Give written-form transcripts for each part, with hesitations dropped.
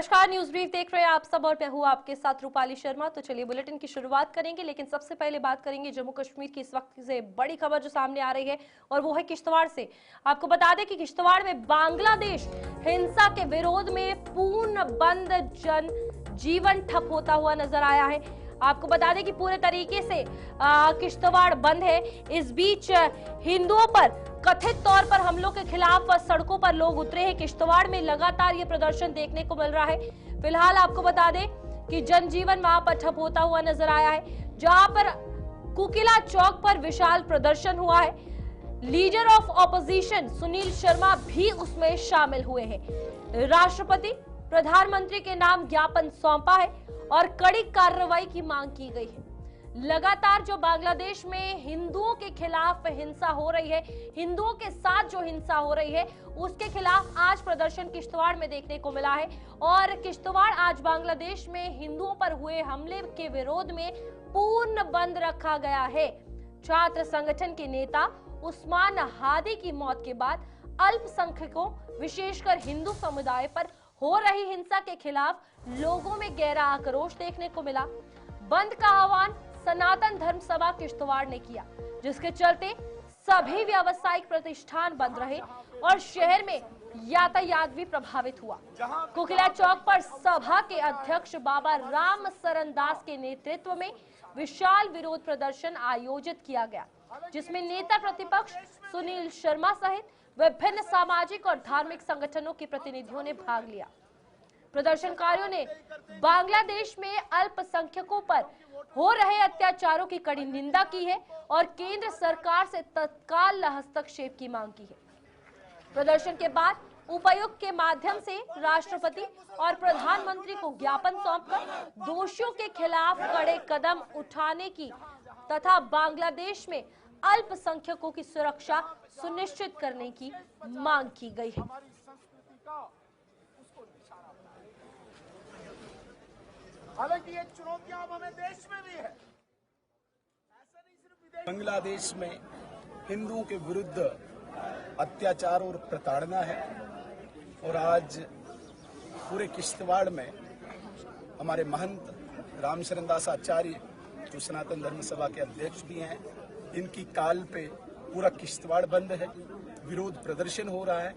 नमस्कार, news brief देख रहे हैं आप सब और मैं हूं आपके साथ रूपाली शर्मा। तो चलिए बुलेटिन की शुरुआत करेंगे, लेकिन सबसे पहले बात करेंगे जम्मू कश्मीर की इस वक्त से बड़ी खबर जो सामने आ रही है और वो है किश्तवाड़ से। आपको बता दें कि किश्तवाड़ में बांग्लादेश हिंसा के विरोध में पूर्ण बंद जन जीवन ठप होता हुआ नजर आया है। आपको बता दें कि पूरे तरीके से किश्तवाड़ बंद है। इस बीच हिंदुओं पर कथित तौर पर हमलों के खिलाफ सड़कों पर लोग उतरे हैं। किश्तवाड़ में लगातार ये प्रदर्शन देखने को मिल रहा है। फिलहाल आपको बता दें कि जनजीवन वहां पर ठप होता हुआ नजर आया है, जहां पर कुकिला चौक पर विशाल प्रदर्शन हुआ है। Leader of opposition Sunil Sharma भी उसमें शामिल हुए हैं। राष्ट्रपति प्रधानमंत्री के नाम ज्ञापन सौंपा है और कड़ी कार्रवाई की मांग की गई है। लगातार जो बांग्लादेश में हिंदुओं के खिलाफ हिंसा हो रही है, हिंदुओं के साथ जो हिंसा हो रही है, उसके खिलाफ आज प्रदर्शन किश्तवाड़ में देखने को मिला है। और किश्तवाड़ आज बांग्लादेश में हिंदुओं पर हुए हमले के विरोध में पूर्ण बंद रखा गया है। छात्र संगठन के नेता उस्मान हादी की मौत के बाद अल्पसंख्यकों विशेषकर हिंदू समुदाय पर हो रही हिंसा के खिलाफ लोगों में गहरा आक्रोश देखने को मिला। बंद का आह्वान सनातन धर्म सभा किश्तवाड़ ने किया, जिसके चलते सभी व्यावसायिक प्रतिष्ठान बंद रहे और शहर में यातायात भी प्रभावित हुआ। कुकिला चौक पर सभा के अध्यक्ष बाबा राम सरन दास के नेतृत्व में विशाल विरोध प्रदर्शन आयोजित किया गया, जिसमें नेता प्रतिपक्ष सुनील शर्मा सहित विभिन्न सामाजिक और धार्मिक संगठनों के प्रतिनिधियों ने भाग लिया। प्रदर्शनकारियों ने बांग्लादेश में अल्पसंख्यकों पर हो रहे अत्याचारों की कड़ी निंदा की है और केंद्र सरकार से तत्काल हस्तक्षेप की मांग की है। प्रदर्शन के बाद उपायुक्त के माध्यम से राष्ट्रपति और प्रधानमंत्री को ज्ञापन सौंपकर दोषियों के खिलाफ कड़े कदम उठाने की तथा बांग्लादेश में अल्पसंख्यकों की सुरक्षा सुनिश्चित करने की मांग की गई है। हालांकि ये चुनौतियां हमें देश में भी है। ऐसा नहीं सिर्फ बांग्लादेश में हिंदुओं के विरुद्ध अत्याचार और प्रताड़ना है और आज पूरे किश्तवाड़ में हमारे महंत रामशरण दास आचार्य जो सनातन धर्म सभा के अध्यक्ष भी हैं, इनकी काल पे पूरा किश्तवाड़ बंद है, विरोध प्रदर्शन हो रहा है।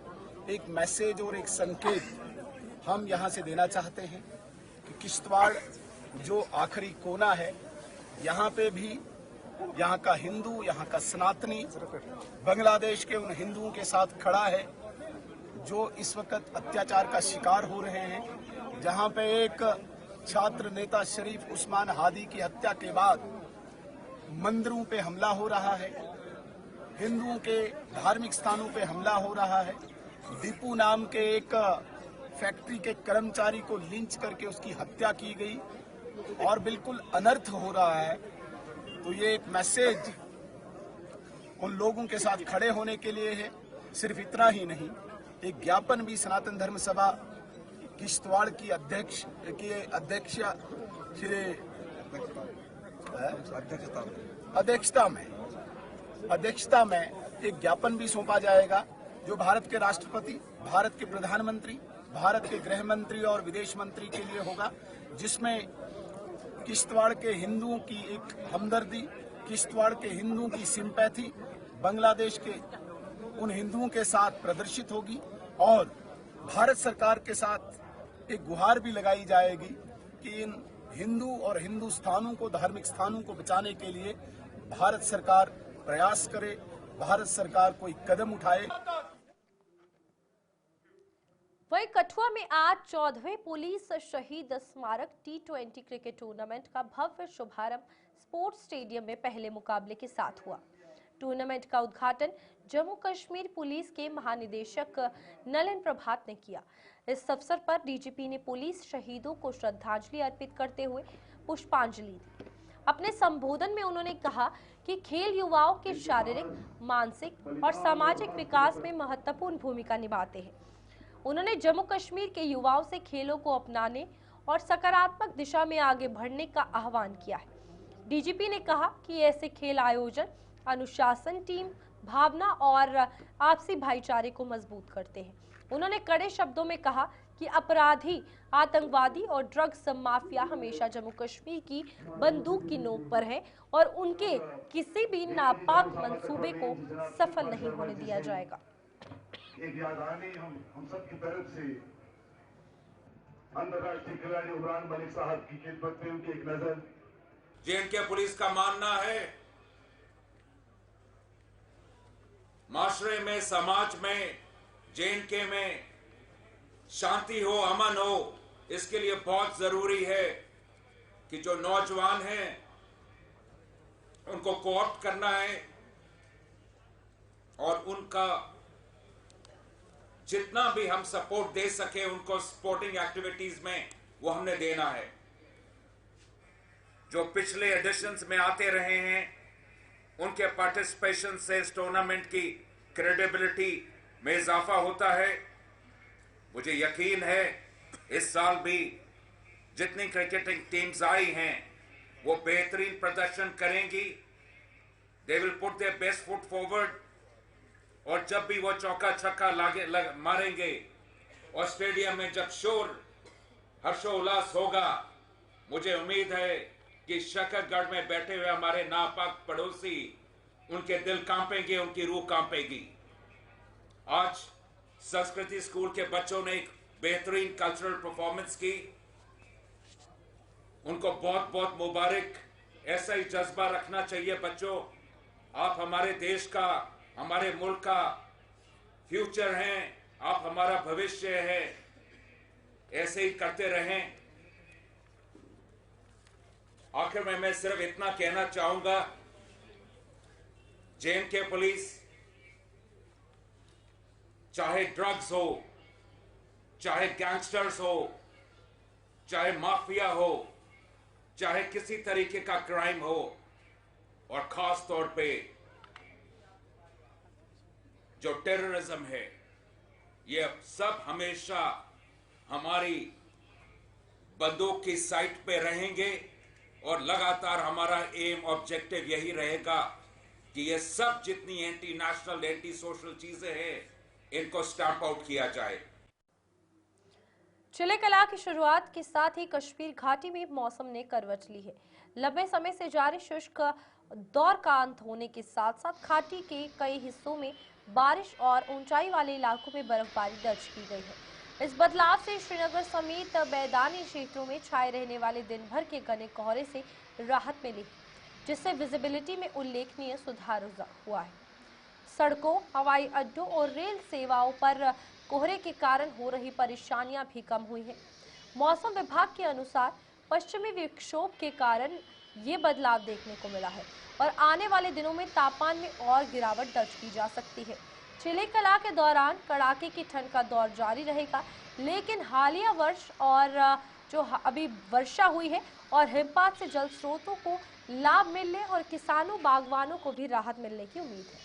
एक मैसेज और एक संकेत हम यहाँ से देना चाहते हैं कि किश्तवाड़ जो आखिरी कोना है, यहाँ पे भी यहाँ का हिंदू, यहाँ का सनातनी बांग्लादेश के उन हिंदुओं के साथ खड़ा है जो इस वक्त अत्याचार का शिकार हो रहे हैं। जहाँ पे एक छात्र नेता शरीफ उस्मान हादी की हत्या के बाद मंदिरों पे हमला हो रहा है, हिंदुओं के धार्मिक स्थानों पे हमला हो रहा है, दीपू नाम के एक फैक्ट्री के कर्मचारी को लिंच करके उसकी हत्या की गई और बिल्कुल अनर्थ हो रहा है। तो ये एक मैसेज उन लोगों के साथ खड़े होने के लिए है। सिर्फ इतना ही नहीं, एक ज्ञापन भी सनातन धर्म सभा किश्तवाड़ की अध्यक्षता में एक ज्ञापन भी सौंपा जाएगा, जो भारत के राष्ट्रपति, भारत के प्रधानमंत्री, भारत के गृह मंत्री और विदेश मंत्री के लिए होगा, जिसमें किश्तवाड़ के हिंदुओं की एक हमदर्दी, किश्तवाड़ के हिंदुओं की सिंपैथी बांग्लादेश के उन हिंदुओं के साथ प्रदर्शित होगी और भारत सरकार के साथ एक गुहार भी लगाई जाएगी कि इन हिंदू और हिंदू स्थानों को, धार्मिक स्थानों को बचाने के लिए भारत सरकार प्रयास करे, भारत सरकार कोई कदम उठाए। वहीं कठुआ में आज 14वें पुलिस शहीद स्मारक T20 क्रिकेट टूर्नामेंट का भव्य शुभारंभ स्पोर्ट्स स्टेडियम में पहले मुकाबले के साथ हुआ। टूर्नामेंट का उद्घाटन जम्मू कश्मीर पुलिस के महानिदेशक नलिन प्रभात ने किया। इस अवसर पर डीजीपी ने पुलिस शहीदों को श्रद्धांजलि अर्पित करते हुए पुष्पांजलि दी। अपने संबोधन में उन्होंने कहा कि खेल युवाओं के शारीरिक, मानसिक और सामाजिक विकास में महत्वपूर्ण भूमिका निभाते हैं। उन्होंने जम्मू कश्मीर के युवाओं से खेलों को अपनाने और सकारात्मक दिशा में आगे बढ़ने का आह्वान किया है। डीजीपी ने कहा कि ऐसे खेल आयोजन अनुशासन, टीम भावना और आपसी भाईचारे को मजबूत करते हैं। उन्होंने कड़े शब्दों में कहा कि कि अपराधी, आतंकवादी और ड्रग्स माफिया हमेशा जम्मू कश्मीर की बंदूक की नोक पर है और उनके किसी भी नापाक मंसूबे को सफल नहीं होने दिया जाएगा। एक यादगानी हम सब की तरफ से अंतर्राष्ट्रीय खिलाड़ी उमरान मलिक साहब की खिदमत में उनकी एक नजर। जे.एंड.के पुलिस का मानना है माशरे में, समाज में, जे.एंड.के में शांति हो, अमन हो, इसके लिए बहुत जरूरी है कि जो नौजवान हैं उनको कोऑप्ट करना है और उनका जितना भी हम सपोर्ट दे सके उनको स्पोर्टिंग एक्टिविटीज में वो हमने देना है। जो पिछले एडिशंस में आते रहे हैं उनके पार्टिसिपेशन से इस टूर्नामेंट की क्रेडिबिलिटी में इजाफा होता है। मुझे यकीन है इस साल भी जितनी क्रिकेटिंग टीम्स आई हैं वो बेहतरीन प्रदर्शन करेंगी। They will put their best foot forward और जब भी वो चौका छक्का मारेंगे और स्टेडियम में जब शोर हर्षोल्लास होगा, मुझे उम्मीद है कि शकरगढ़ में बैठे हुए हमारे नापाक पड़ोसी उनके दिल कांपेंगे, उनकी रूह कांपेगी। आज संस्कृति स्कूल के बच्चों ने एक बेहतरीन कल्चरल परफॉर्मेंस की, उनको बहुत बहुत मुबारक। ऐसा ही जज्बा रखना चाहिए बच्चों। आप हमारे देश का, हमारे मुल्क का फ्यूचर हैं, आप हमारा भविष्य है। ऐसे ही करते रहें। आखिर में मैं सिर्फ इतना कहना चाहूंगा, जे.एंड.के पुलिस चाहे ड्रग्स हो, चाहे गैंगस्टर्स हो, चाहे माफिया हो, चाहे किसी तरीके का क्राइम हो, और खास तौर पे जो टेररिज्म है, ये सब हमेशा हमारी बंदूक की साइट पे रहेंगे और लगातार हमारा एम ऑब्जेक्टिव यही रहेगा कि ये सब जितनी एंटी नेशनल, एंटी सोशल चीजें हैं इनको स्टैंप आउट किया जाए। चिले कला की शुरुआत के साथ ही कश्मीर घाटी में मौसम ने करवट ली है। लंबे समय से जारी शुष्क दौर का अंत होने के साथ साथ घाटी के कई हिस्सों में बारिश और ऊंचाई वाले इलाकों में बर्फबारी दर्ज की गई है। इस बदलाव से श्रीनगर समेत मैदानी क्षेत्रों में छाए रहने वाले दिन भर के घने कोहरे से राहत मिली, जिससे विजिबिलिटी में उल्लेखनीय सुधार हुआ है। सड़कों, हवाई अड्डों और रेल सेवाओं पर कोहरे के कारण हो रही परेशानियां भी कम हुई है। मौसम विभाग के अनुसार पश्चिमी विक्षोभ के कारण ये बदलाव देखने को मिला है और आने वाले दिनों में तापमान में और गिरावट दर्ज की जा सकती है। चिले कला के दौरान कड़ाके की ठंड का दौर जारी रहेगा, लेकिन हालिया वर्ष और जो अभी वर्षा हुई है और हिमपात से जल स्रोतों को लाभ मिलने और किसानों, बागवानों को भी राहत मिलने की उम्मीद है।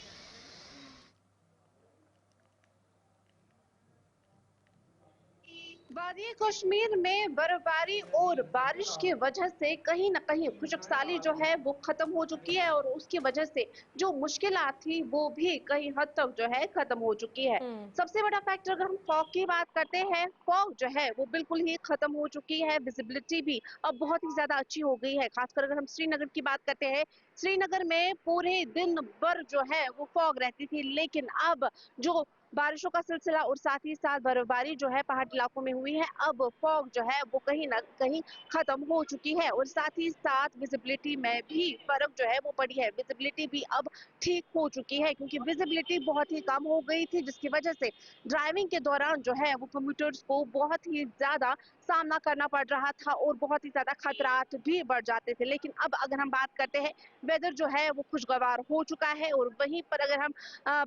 वादी कश्मीर में बर्फबारी और बारिश की वजह से कहीं न कहीं खुशकसाली जो है वो खत्म हो चुकी है और उसकी वजह से जो मुश्किलात थी वो भी कहीं हद तक जो है खत्म हो चुकी है। सबसे बड़ा फैक्टर अगर हम फॉग की बात करते हैं, फॉग जो है वो बिल्कुल ही खत्म हो चुकी है। विजिबिलिटी भी अब बहुत ही ज्यादा अच्छी हो गई है। खासकर अगर हम श्रीनगर की बात करते हैं, श्रीनगर में पूरे दिन भर जो है वो फॉग रहती थी, लेकिन अब जो बारिशों का सिलसिला और साथ ही साथ बर्फबारी जो है पहाड़ी इलाकों में हुई है, अब फॉग जो है वो कहीं ना कहीं खत्म हो चुकी है और साथ ही साथ विजिबिलिटी में भी फर्क जो है वो पड़ी है। विजिबिलिटी भी अब ठीक हो चुकी है क्योंकि विजिबिलिटी बहुत ही कम हो गई थी, जिसकी वजह से ड्राइविंग के दौरान जो है वो कम्यूटर्स को बहुत ही ज्यादा सामना करना पड़ रहा था और बहुत ही ज्यादा खतरात भी बढ़ जाते थे। लेकिन अब अगर हम बात करते हैं, वेदर जो है वो खुशगवार हो चुका है और वहीं पर अगर हम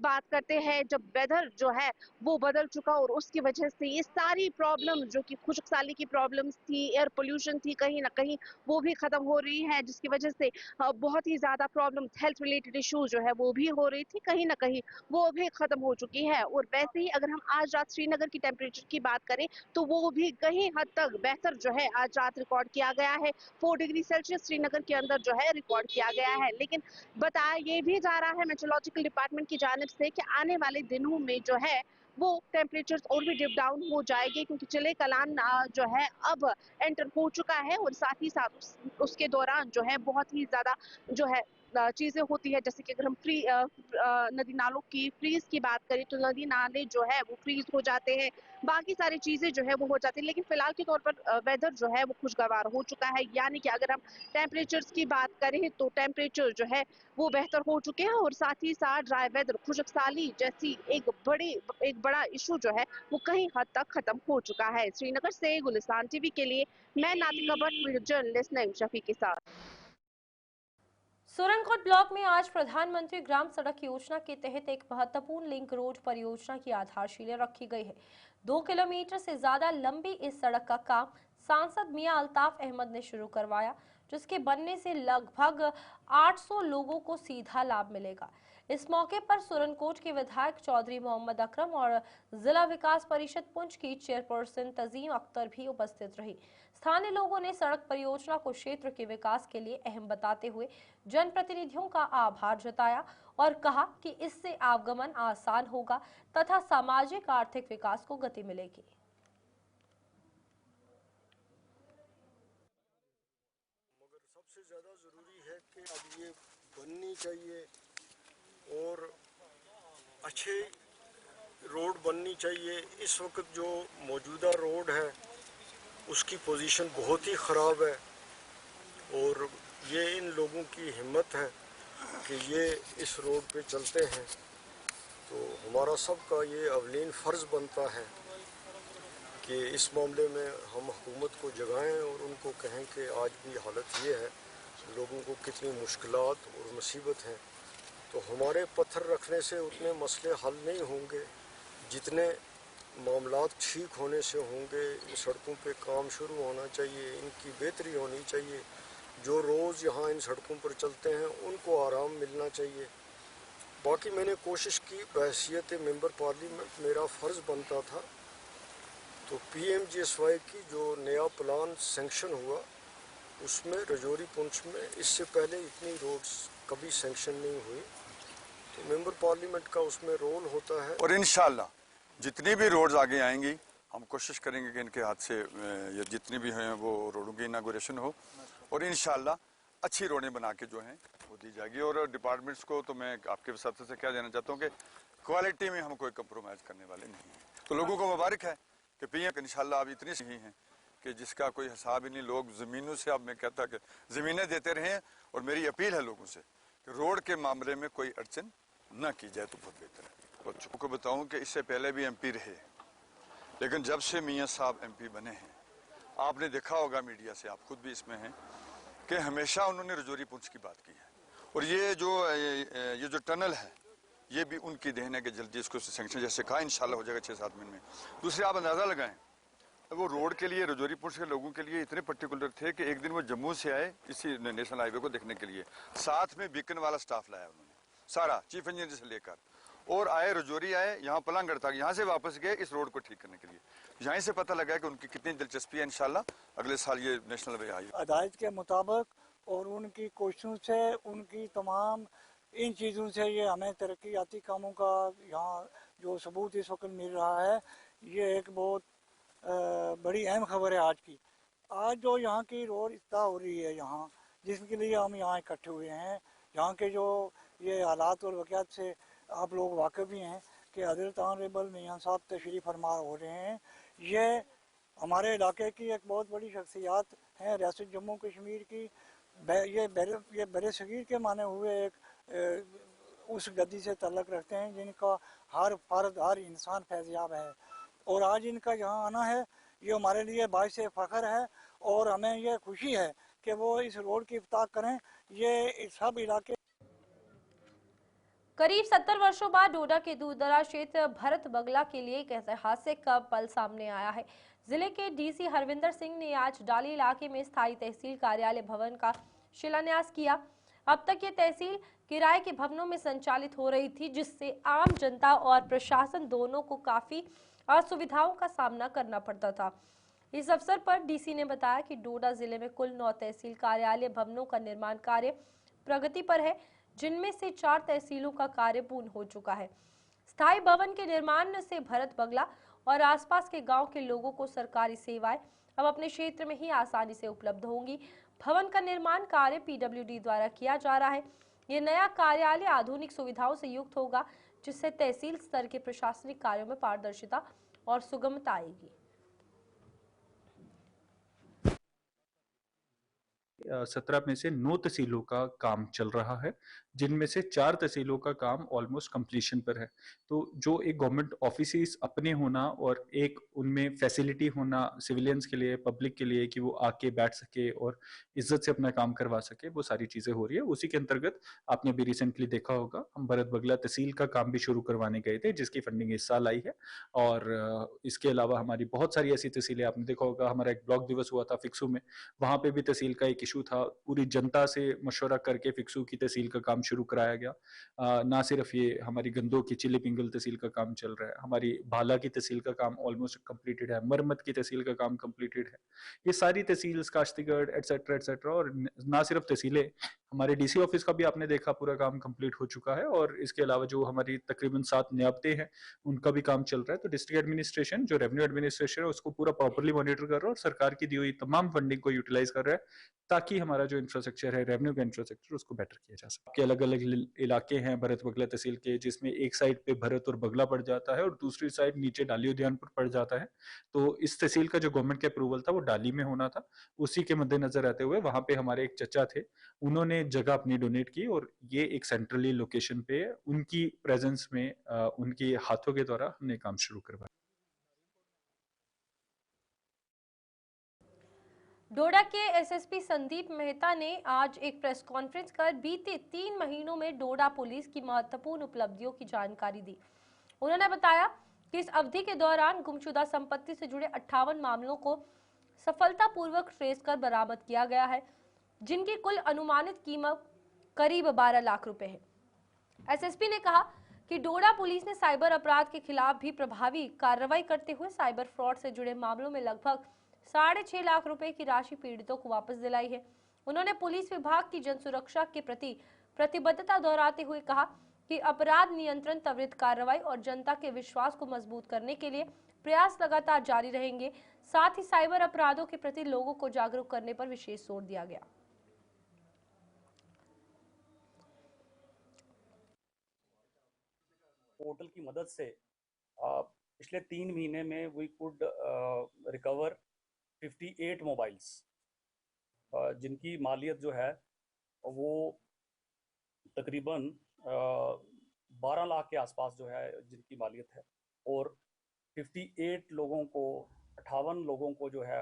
बात करते हैं, जब वेदर जो है वो बदल चुका और उसकी वजह से ये सारी प्रॉब्लम जो कि खुशकसाली की प्रॉब्लम्स थी, एयर पोल्यूशन थी, कहीं ना कहीं वो भी खत्म हो रही है, जिसकी वजह से बहुत ही ज्यादा प्रॉब्लम, हेल्थ रिलेटेड इश्यूज जो है वो भी हो रही थी, कहीं ना कहीं वो भी खत्म हो चुकी है। और वैसे ही अगर हम आज रात श्रीनगर की टेम्परेचर की बात करें तो वो भी कहीं हद तक बेहतर जो है आज रात रिकॉर्ड किया गया है। 4 डिग्री सेल्सियस श्रीनगर के अंदर जो है रिकॉर्ड किया गया है। लेकिन बताया ये भी जा रहा है मेट्रोलॉजिकल डिपार्टमेंट की जानिब से कि आने वाले दिनों में जो है वो टेम्परेचर और भी डिप डाउन हो जाएंगे, क्योंकि चिले कलान जो है अब एंटर हो चुका है और साथ ही साथ उसके दौरान जो है बहुत ही ज्यादा जो है चीजें होती है, जैसे कि अगर हम नदी नालों की फ्रीज की बात करें तो नदी नाले जो है वो फ्रीज हो जाते हैं, बाकी सारी चीजें जो है वो हो जाती है। लेकिन फिलहाल के तौर पर वेदर जो है वो खुशगवार हो चुका है, यानी कि अगर हम टेम्परेचर्स की बात करें तो टेम्परेचर जो है वो बेहतर हो चुके हैं और साथ ही साथ ड्राई वेदर खुशकसाली जैसी एक बड़ा इशू जो है वो कहीं हद तक खत्म हो चुका है। श्रीनगर से गुलिस्तान टीवी के लिए मैं नातिका भट्ट, जर्नलिस्ट नईम शफी के साथ। सुरनकोट ब्लॉक में आज प्रधानमंत्री ग्राम सड़क योजना के तहत एक महत्वपूर्ण लिंक रोड परियोजना की आधारशिला रखी गई है। 2 किलोमीटर से ज्यादा लंबी इस सड़क का काम सांसद मियां अल्ताफ अहमद ने शुरू करवाया, जिसके बनने से लगभग 800 लोगों को सीधा लाभ मिलेगा। इस मौके पर सुरनकोट के विधायक चौधरी मोहम्मद अकरम और जिला विकास परिषद पुंछ की चेयरपर्सन तजीम अख्तर भी उपस्थित रही। स्थानीय लोगों ने सड़क परियोजना को क्षेत्र के विकास के लिए अहम बताते हुए जनप्रतिनिधियों का आभार जताया और कहा कि इससे आवागमन आसान होगा तथा सामाजिक आर्थिक विकास को गति मिलेगी। मगर सबसे ज़्यादा ज़रूरी है कि अब ये बननी चाहिए और अच्छे रोड बननी चाहिए। इस वक्त जो मौजूदा रोड है उसकी पोजीशन बहुत ही ख़राब है और ये इन लोगों की हिम्मत है कि ये इस रोड पे चलते हैं, तो हमारा सबका ये अवलीन फ़र्ज़ बनता है कि इस मामले में हम हुकूमत को जगाएं और उनको कहें कि आज भी हालत ये है, लोगों को कितनी मुश्किलात और मुसीबत हैं। तो हमारे पत्थर रखने से उतने मसले हल नहीं होंगे जितने मामलात ठीक होने से होंगे। सड़कों पे काम शुरू होना चाहिए, इनकी बेहतरी होनी चाहिए। जो रोज़ यहाँ इन सड़कों पर चलते हैं उनको आराम मिलना चाहिए। बाकी मैंने कोशिश की, बहैसियत मेंबर पार्लियामेंट मेरा फ़र्ज़ बनता था, तो PMGSY की जो नया प्लान सैंक्शन हुआ उसमें रजौरी पुंछ में इससे पहले इतनी रोड्स कभी सैंक्शन नहीं हुई, तो मेंबर पार्लियामेंट का उसमें रोल होता है। और इंशाल्लाह जितनी भी रोड्स आगे आएंगी हम कोशिश करेंगे कि इनके हाथ से ये जितनी भी हैं वो रोडों की इनागोरेशन हो और इंशाल्लाह अच्छी रोडें बना के जो हैं वो दी जाएगी। और डिपार्टमेंट्स को तो मैं आपके साथ से क्या देना चाहता हूँ कि क्वालिटी में हम कोई कंप्रोमाइज़ करने वाले नहीं हैं। तो लोगों को मुबारक है कि PM इंशाल्लाह अब इतनी सही हैं कि जिसका कोई हिसाब ही नहीं। लोग ज़मीनों से, अब मैं कहता कि ज़मीनें देते रहें और मेरी अपील है लोगों से कि रोड के मामले में कोई अड़चन न की जाए तो बहुत बेहतर है। बच्चों को बताऊं कि इससे पहले भी MP रहे, लेकिन जब से मियां साहब MP बने हैं आपने देखा होगा मीडिया से, आप खुद भी इसमें हैं, कि हमेशा उन्होंने रजौरी पुंछ की बात की है। और ये जो टनल है ये भी उनकी देन है कि जल्दी इसको सैंक्शन जैसे कहा इंशाल्लाह हो जाएगा 6-7 महीने में। दूसरे आप अंदाज़ा लगाएं, वो रोड के लिए रजौरी पुंछ के लोगों के लिए इतने पर्टिकुलर थे कि एक दिन वो जम्मू से आए इसी नेशनल हाईवे को देखने के लिए, साथ में बीकन वाला स्टाफ लाया उन्होंने सारा, चीफ इंजीनियर से लेकर, और आए रजौरी आए, यहाँ पलांगढ़ तक, यहाँ से वापस गए इस रोड को ठीक करने के लिए। यहाँ से पता लगा कि उनकी कितनी दिलचस्पी है। इंशाल्लाह अगले साल ये नेशनल हाईवे आई अदालत के मुताबिक और उनकी कोशिशों से, उनकी तमाम इन चीज़ों से ये हमें तरक्याती कामों का यहाँ जो सबूत इस वक्त मिल रहा है, ये एक बहुत बड़ी अहम खबर है आज की। आज जो यहाँ की रोड इफ्ताह हो रही है यहाँ, जिसके लिए हम यहाँ इकट्ठे हुए हैं, यहाँ के जो ये हालात और वाक़यात से आप लोग वाकिफ़ भी हैं कि हज़रत ऑनरेबल मियां साहब तशरीफ़ फरमा हो रहे हैं। ये हमारे इलाके की एक बहुत बड़ी शख्सियात हैं, रियासत जम्मू कश्मीर की। ये बरे सगीर के माने हुए एक उस गद्दी से तल्लक रखते हैं जिनका हर फर्द, हर इंसान फैज़याब है। और आज इनका यहाँ आना है, ये हमारे लिए बाइस फ़ख्र है और हमें ये खुशी है कि वो इस रोड की इफ्ताह करें। ये सब इलाके करीब 70 वर्षों बाद डोडा के दूरदराज क्षेत्र भरत बगला के लिए एक ऐतिहासिक पल सामने आया है। जिले के DC हरविंदर सिंह ने आज डाली इलाके में स्थायी तहसील कार्यालय भवन का शिलान्यास किया। अब तक ये तहसील किराए के भवनों में संचालित हो रही थी, जिससे आम जनता और प्रशासन दोनों को काफी असुविधाओं का सामना करना पड़ता था। इस अवसर पर DC ने बताया कि डोडा जिले में कुल 9 तहसील कार्यालय भवनों का निर्माण कार्य प्रगति पर है, जिनमें से 4 तहसीलों का कार्य पूर्ण हो चुका है। स्थायी भवन के निर्माण से भरत बगला और आसपास के गांव के लोगों को सरकारी सेवाएं अब अपने क्षेत्र में ही आसानी से उपलब्ध होंगी। भवन का निर्माण कार्य पीडब्ल्यूडी द्वारा किया जा रहा है। ये नया कार्यालय आधुनिक सुविधाओं से युक्त होगा, जिससे तहसील स्तर के प्रशासनिक कार्यों में पारदर्शिता और सुगमता आएगी। 17 में से 9 तहसीलों का काम चल रहा है, जिनमें से 4 तहसीलों का काम ऑलमोस्ट कंप्लीशन पर है। तो जो एक गवर्नमेंट ऑफिसेस अपने होना और एक उनमें फैसिलिटी होना सिविलियंस के लिए, पब्लिक के लिए, कि वो आके बैठ सके और इज्जत से अपना काम करवा सके, वो सारी चीजें हो रही है। उसी के अंतर्गत आपने भी रिसेंटली देखा होगा, हम भरत बगला तहसील का काम भी शुरू करवाने गए थे, जिसकी फंडिंग इस साल आई है। और इसके अलावा हमारी बहुत सारी ऐसी तहसीलें, आपने देखा होगा हमारा एक ब्लॉक दिवस हुआ था फिक्सू में, वहां पे भी तहसील का एक इशू था। पूरी जनता से मशवरा करके फिक्सू की तहसील का काम शुरू कराया गया। ना सिर्फ ये हमारी गंदों की चिली पिंगल तहसील का काम चल रहा है, हमारी भाला की तहसील का काम ऑलमोस्ट कंप्लीटेड है, मरमत की तहसील का काम कंप्लीटेड है। ये सारी तहसील, काश्तीगढ़ एटसेट्रा एटसेट्रा, और ना सिर्फ तहसीलें, हमारे डीसी ऑफिस का भी आपने देखा पूरा काम कंप्लीट हो चुका है। और इसके अलावा जो हमारी तकरीबन 7 नियाबतें हैं, उनका भी काम चल रहा है। तो डिस्ट्रिक्ट एडमिनिस्ट्रेशन, जो रेवेन्यू एडमिनिस्ट्रेशन है, उसको पूरा प्रॉपर्ली मॉनिटर कर रहा है और सरकार की दी हुई तमाम फंडिंग को यूटिलाइज कर रहा है, ताकि हमारा जो इंफ्रास्ट्रक्चर है, रेवेन्यू का इंफ्रास्ट्रक्चर, उसको बेटर किया जा सके। के अलग अलग इलाके हैं भरत बगला तहसील के, जिसमें एक साइड पे भरत और बगला पड़ जाता है और दूसरी साइड नीचे डाली उद्यानपुर पड़ जाता है। तो इस तहसील का जो गवर्नमेंट के अप्रूवल था वो डाली में होना था। उसी के मद्देनजर रहते हुए वहां पे हमारे एक चचा थे, उन्होंने जगह अपनी डोनेट की और ये एक सेंट्रली लोकेशन पे उनकी प्रेजेंस में उनके हाथों के द्वारा हमने काम शुरू करवाया। डोडा के एसएसपी संदीप मेहता ने आज एक प्रेस कॉन्फ्रेंस कर बीते 3 महीनों में डोडा पुलिस की महत्वपूर्ण उपलब्धियों की जानकारी दी। उन्होंने बताया कि इस अवधि के दौरान गुमशुदा संपत्ति से जुड़े 58 मामलों को सफलतापूर्वक ट्रेस कर बरामद किया गया है, जिनकी कुल अनुमानित कीमत करीब 12 लाख रुपए है। एसएसपी ने कहा कि डोडा पुलिस ने साइबर अपराध के खिलाफ भी प्रभावी कार्रवाई करते हुए साइबर फ्रॉड से जुड़े मामलों में लगभग 6.5 लाख रुपए की राशि पीड़ितों को वापस दिलाई है। उन्होंने पुलिस विभाग की जन सुरक्षा के प्रति प्रतिबद्धता दोहराते हुए कहा कि अपराध नियंत्रण, त्वरित कार्रवाई और जनता के विश्वास को मजबूत करने के लिए प्रयास लगातार जारी रहेंगे। साथ ही साइबर अपराधों के प्रति लोगों को जागरूक करने पर विशेष जोर दिया गया। पोर्टल की मदद से पिछले 3 महीने में वी कुड रिकवर 58 मोबाइल्स, जिनकी मालियत जो है वो तकरीबन 12 लाख के आसपास जो है जिनकी मालियत है। और 58 लोगों को, 58 लोगों को जो है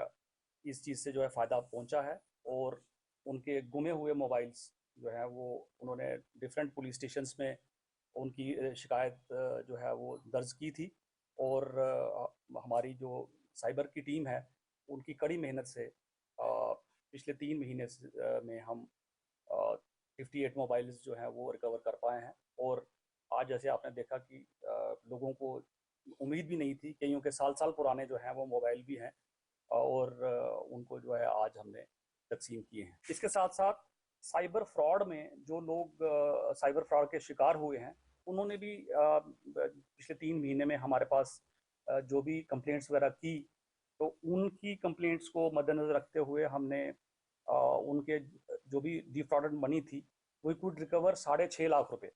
इस चीज़ से जो है फ़ायदा पहुंचा है। और उनके गुमे हुए मोबाइल्स जो है वो उन्होंने डिफरेंट पुलिस स्टेशंस में उनकी शिकायत जो है वो दर्ज की थी। और हमारी जो साइबर की टीम है, उनकी कड़ी मेहनत से पिछले 3 महीने में हम 58 मोबाइल्स जो हैं वो रिकवर कर पाए हैं। और आज जैसे आपने देखा कि लोगों को उम्मीद भी नहीं थी, कईयों के साल पुराने जो हैं वो मोबाइल भी हैं और उनको जो है आज हमने तकसीम किए हैं। इसके साथ साथ साइबर फ्रॉड में जो लोग साइबर फ्रॉड के शिकार हुए हैं, उन्होंने भी पिछले 3 महीने में हमारे पास जो भी कंप्लेंट्स वगैरह की, तो उनकी कंप्लेंट्स को मद्देनजर रखते हुए हमने उनके जो भी डिफ्रॉडेड मनी थी वो कुड रिकवर 6.5 लाख रुपए।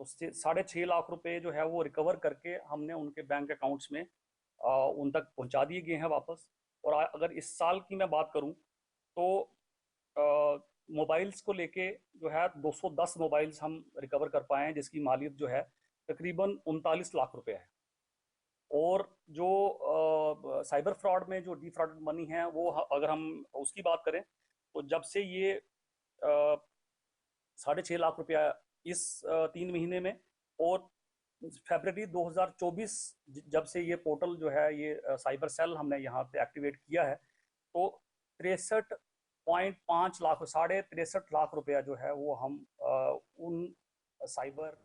उससे 6.5 लाख रुपए जो है वो रिकवर करके हमने उनके बैंक अकाउंट्स में उन तक पहुंचा दिए गए हैं वापस। और अगर इस साल की मैं बात करूं तो मोबाइल्स को लेके जो है 210 मोबाइल्स हम रिकवर कर पाए हैं, जिसकी मालियत जो है तकरीबन 39 लाख रुपए है। और जो साइबर फ्रॉड में जो डिफ्रॉडेड मनी है वो अगर हम उसकी बात करें तो जब से ये 6.5 लाख रुपया इस 3 महीने में और फरवरी 2024 जब से ये पोर्टल जो है ये साइबर सेल हमने यहाँ पे एक्टिवेट किया है, तो 63.5 लाख 63.5 लाख रुपया जो है वो हम उन साइबर।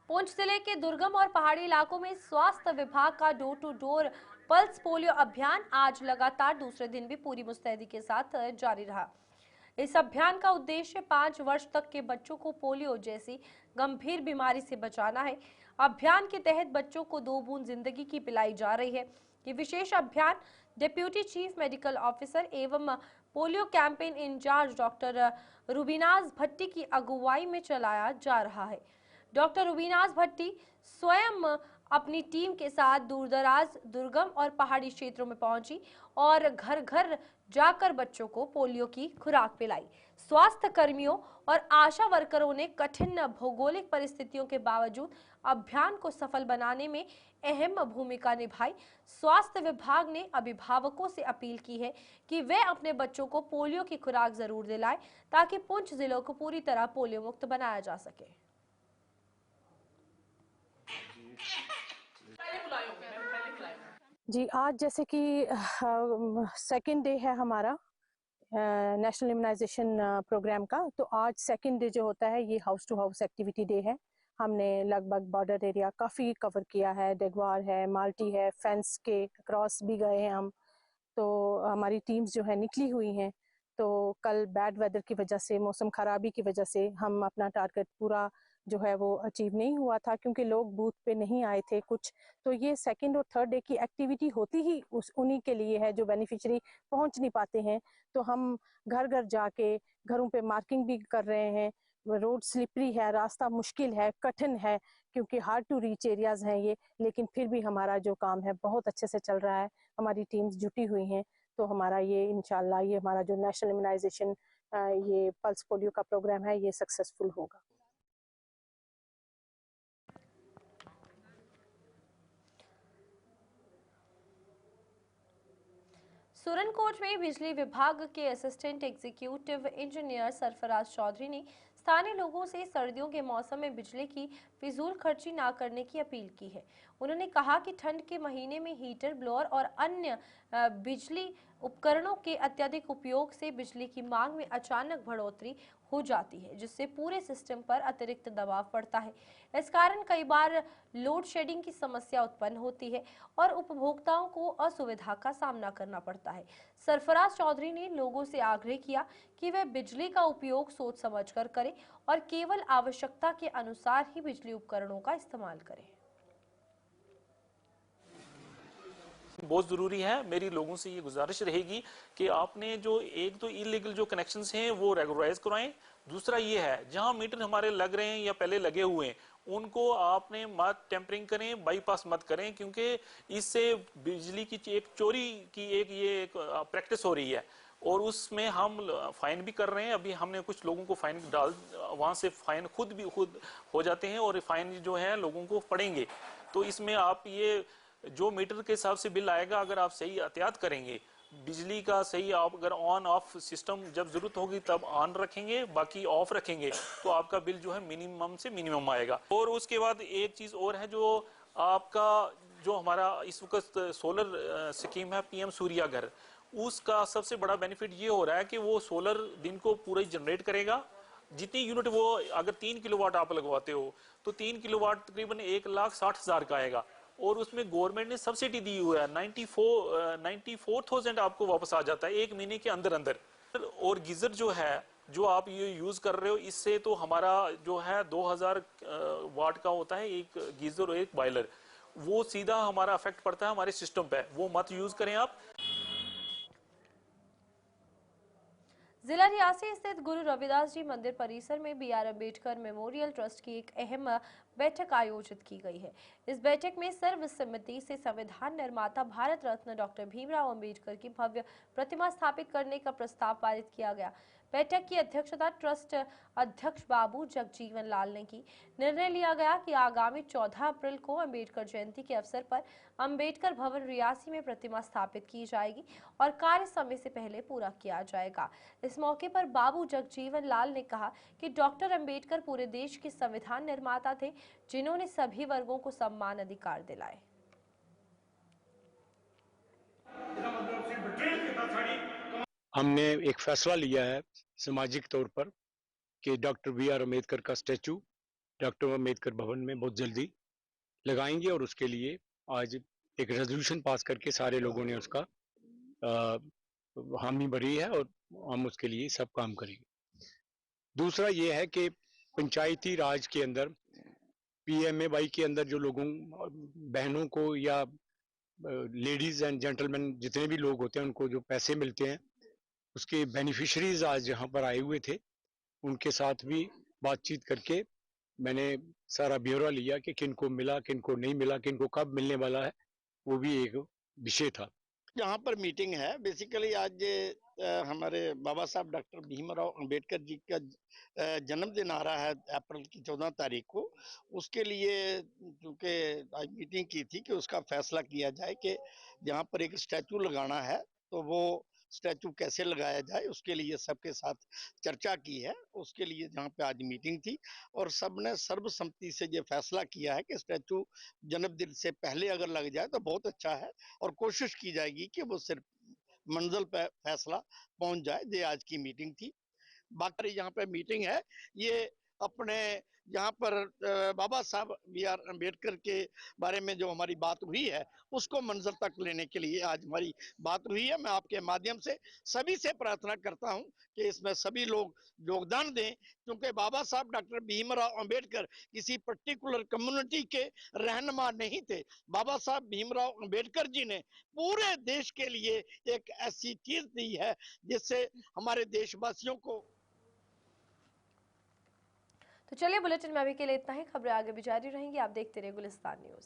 पुंछ जिले के दुर्गम और पहाड़ी इलाकों में स्वास्थ्य विभाग का door to door pulse polio अभियान आज लगातार दूसरे दिन भी पूरी मुस्तैदी के साथ जारी रहा। इस अभियान का उद्देश्य 5 वर्ष तक के बच्चों को पोलियो जैसी गंभीर बीमारी से बचाना है। अभियान के तहत बच्चों को 2 बूंद जिंदगी की पिलाई जा रही है। ये विशेष अभियान डिप्यूटी चीफ मेडिकल ऑफिसर एवं पोलियो कैंपेन इंचार्ज डॉक्टर रुबीनाज भट्टी की अगुवाई में चलाया जा रहा है। डॉक्टर रुबीनाज भट्टी स्वयं अपनी टीम के साथ दूरदराज, दुर्गम और पहाड़ी क्षेत्रों में पहुंची और घर घर जाकर बच्चों को पोलियो की खुराक पिलाई। स्वास्थ्य कर्मियों और आशा वर्करों ने कठिन भौगोलिक परिस्थितियों के बावजूद अभियान को सफल बनाने में अहम भूमिका निभाई। स्वास्थ्य विभाग ने अभिभावकों से अपील की है कि वे अपने बच्चों को पोलियो की खुराक जरूर दिलाएं ताकि पुंछ जिलों को पूरी तरह पोलियो मुक्त बनाया जा सके। जी, आज जैसे कि सेकंड डे है हमारा नेशनल इम्यूनाइजेशन प्रोग्राम का, तो आज सेकंड डे जो होता है ये house to house activity day है। हमने लगभग बॉर्डर एरिया काफ़ी कवर किया है, डेगवार है, माल्टी है, फेंस के क्रॉस भी गए हैं हम। तो हमारी टीम्स जो है निकली हुई हैं। तो कल बैड वेदर की वजह से, मौसम ख़राबी की वजह से हम अपना टारगेट पूरा जो है वो अचीव नहीं हुआ था क्योंकि लोग बूथ पे नहीं आए थे कुछ। तो ये सेकंड और थर्ड डे की एक्टिविटी होती ही उन्हीं के लिए है जो बेनिफिशियरी पहुंच नहीं पाते हैं। तो हम घर घर जाके घरों पे मार्किंग भी कर रहे हैं। रोड स्लिपरी है, रास्ता मुश्किल है, कठिन है क्योंकि हार्ड टू रीच एरियाज हैं ये, लेकिन फिर भी हमारा जो काम है बहुत अच्छे से चल रहा है। हमारी टीम्स जुटी हुई हैं। तो हमारा ये इंशाल्लाह ये हमारा जो नेशनल इम्यूनाइजेशन ये पल्स पोलियो का प्रोग्राम है ये सक्सेसफुल होगा। सुरनकोट में बिजली विभाग के assistant executive engineer Sarfaraz Chaudhary ने स्थानीय लोगों से सर्दियों के मौसम में बिजली की फिजूल खर्ची ना करने की अपील की है। उन्होंने कहा कि ठंड के महीने में हीटर, ब्लोअर और अन्य बिजली उपकरणों के अत्यधिक उपयोग से बिजली की मांग में अचानक बढ़ोतरी हो जाती है, जिससे पूरे सिस्टम पर अतिरिक्त दबाव पड़ता है। इस कारण कई बार लोड शेडिंग की समस्या उत्पन्न होती है और उपभोक्ताओं को असुविधा का सामना करना पड़ता है। सरफराज चौधरी ने लोगों से आग्रह किया कि वे बिजली का उपयोग सोच समझकर करें और केवल आवश्यकता के अनुसार ही बिजली उपकरणों का इस्तेमाल करें। बहुत ज़रूरी है। मेरी लोगों से ये गुजारिश रहेगी कि आपने जो एक तो इलीगल जो कनेक्शंस हैं वो रेगुलराइज करवाएं। दूसरा ये है जहां मीटर हमारे लग रहे हैं या पहले लगे हुए हैं उनको आपने मत टेम्परिंग करें, बाईपास मत करें, क्योंकि इससे बिजली की एक चोरी की एक प्रैक्टिस हो रही है और उसमें हम फाइन भी कर रहे हैं। अभी हमने कुछ लोगों को फाइन वहां से फाइन खुद हो जाते हैं और फाइन जो है लोगों को पड़ेंगे। तो इसमें आप ये जो मीटर के हिसाब से बिल आएगा, अगर आप सही एहतियात करेंगे, बिजली का सही आप अगर ऑन ऑफ सिस्टम जब जरूरत होगी तब ऑन रखेंगे, बाकी ऑफ रखेंगे, तो आपका बिल जो है मिनिमम से मिनिमम आएगा। और उसके बाद एक चीज और है जो आपका जो हमारा इस वक्त सोलर स्कीम है पीएम सूर्या घर, उसका सबसे बड़ा बेनिफिट ये हो रहा है कि वो सोलर दिन को पूरा जनरेट करेगा। जितनी यूनिट वो अगर 3 किलोवाट आप लगवाते हो तो 3 किलोवाट तकरीबन 1,60,000 का आएगा और उसमें गवर्नमेंट ने सब्सिडी दी हुआ है 94,000 आपको वापस आ जाता है 1 महीने के अंदर अंदर। और गीजर जो है जो आप ये यूज कर रहे हो, इससे तो हमारा जो है 2000 वाट का होता है एक गीजर और एक बॉयलर, वो सीधा हमारा अफेक्ट पड़ता है हमारे सिस्टम पे, वो मत यूज करें आप। जिला रियासी स्थित गुरु रविदास जी मंदिर परिसर में BR अम्बेडकर मेमोरियल ट्रस्ट की एक अहम बैठक आयोजित की गई है। इस बैठक में सर्वसम्मति से संविधान निर्माता भारत रत्न डॉक्टर भीमराव अम्बेडकर की भव्य प्रतिमा स्थापित करने का प्रस्ताव पारित किया गया। बैठक की अध्यक्षता ट्रस्ट अध्यक्ष बाबू जगजीवन लाल ने की। निर्णय लिया गया कि आगामी 14 अप्रैल को अम्बेडकर जयंती के अवसर पर अम्बेडकर भवन रियासी में प्रतिमा स्थापित की जाएगी और कार्य समय से पहले पूरा किया जाएगा। इस मौके पर बाबू जगजीवन लाल ने कहा कि डॉक्टर अम्बेडकर पूरे देश के संविधान निर्माता थे जिन्होंने सभी वर्गों को समान अधिकार दिलाए। हमने एक फैसला लिया है सामाजिक तौर पर कि डॉक्टर BR अम्बेडकर का स्टैचू डॉक्टर अम्बेडकर भवन में बहुत जल्दी लगाएंगे और उसके लिए आज एक रेजोल्यूशन पास करके सारे लोगों ने उसका हामी भरी है और हम उसके लिए सब काम करेंगे। दूसरा ये है कि पंचायती राज के अंदर PMAY के अंदर जो लोगों बहनों को या लेडीज एंड जेंटलमैन जितने भी लोग होते हैं उनको जो पैसे मिलते हैं उसके बेनिफिशरीज आज यहाँ पर आए हुए थे, उनके साथ भी बातचीत करके मैंने सारा ब्यौरा लिया कि किनको मिला, किनको नहीं मिला, किनको कब मिलने वाला है, वो भी एक विषय था। यहाँ पर मीटिंग है बेसिकली आज हमारे बाबा साहब डॉक्टर भीमराव अंबेडकर जी का जन्मदिन आ रहा है अप्रैल की 14 तारीख को। उसके लिए क्योंकि आज मीटिंग की थी कि उसका फैसला किया जाए कि यहाँ पर एक स्टैचू लगाना है तो वो स्टैचू कैसे लगाया जाए, उसके लिए सबके साथ चर्चा की है। उसके लिए जहाँ पे आज मीटिंग थी और सबने सर्वसम्मति से ये फैसला किया है कि स्टैचू जन्मदिन से पहले अगर लग जाए तो बहुत अच्छा है और कोशिश की जाएगी कि वो सिर्फ मंजिल पे फैसला पहुंच जाए। ये आज की मीटिंग थी। बाकी यहाँ पे मीटिंग है ये अपने यहाँ पर बाबा साहब BR अम्बेडकर के बारे में जो हमारी बात हुई है उसको मंजिल तक लेने के लिए आज हमारी बात हुई है। मैं आपके माध्यम से सभी से प्रार्थना करता हूं कि इसमें सभी लोग योगदान दें, क्योंकि बाबा साहब डॉक्टर भीमराव अंबेडकर किसी पर्टिकुलर कम्युनिटी के रहनुमा नहीं थे। बाबा साहब भीमराव अंबेडकर जी ने पूरे देश के लिए एक ऐसी चीज दी है जिससे हमारे देशवासियों को। तो चलिए बुलेटिन में अभी के लिए इतना ही। खबरें आगे भी जारी रहेंगी, आप देखते रहिए गुलिस्तान न्यूज।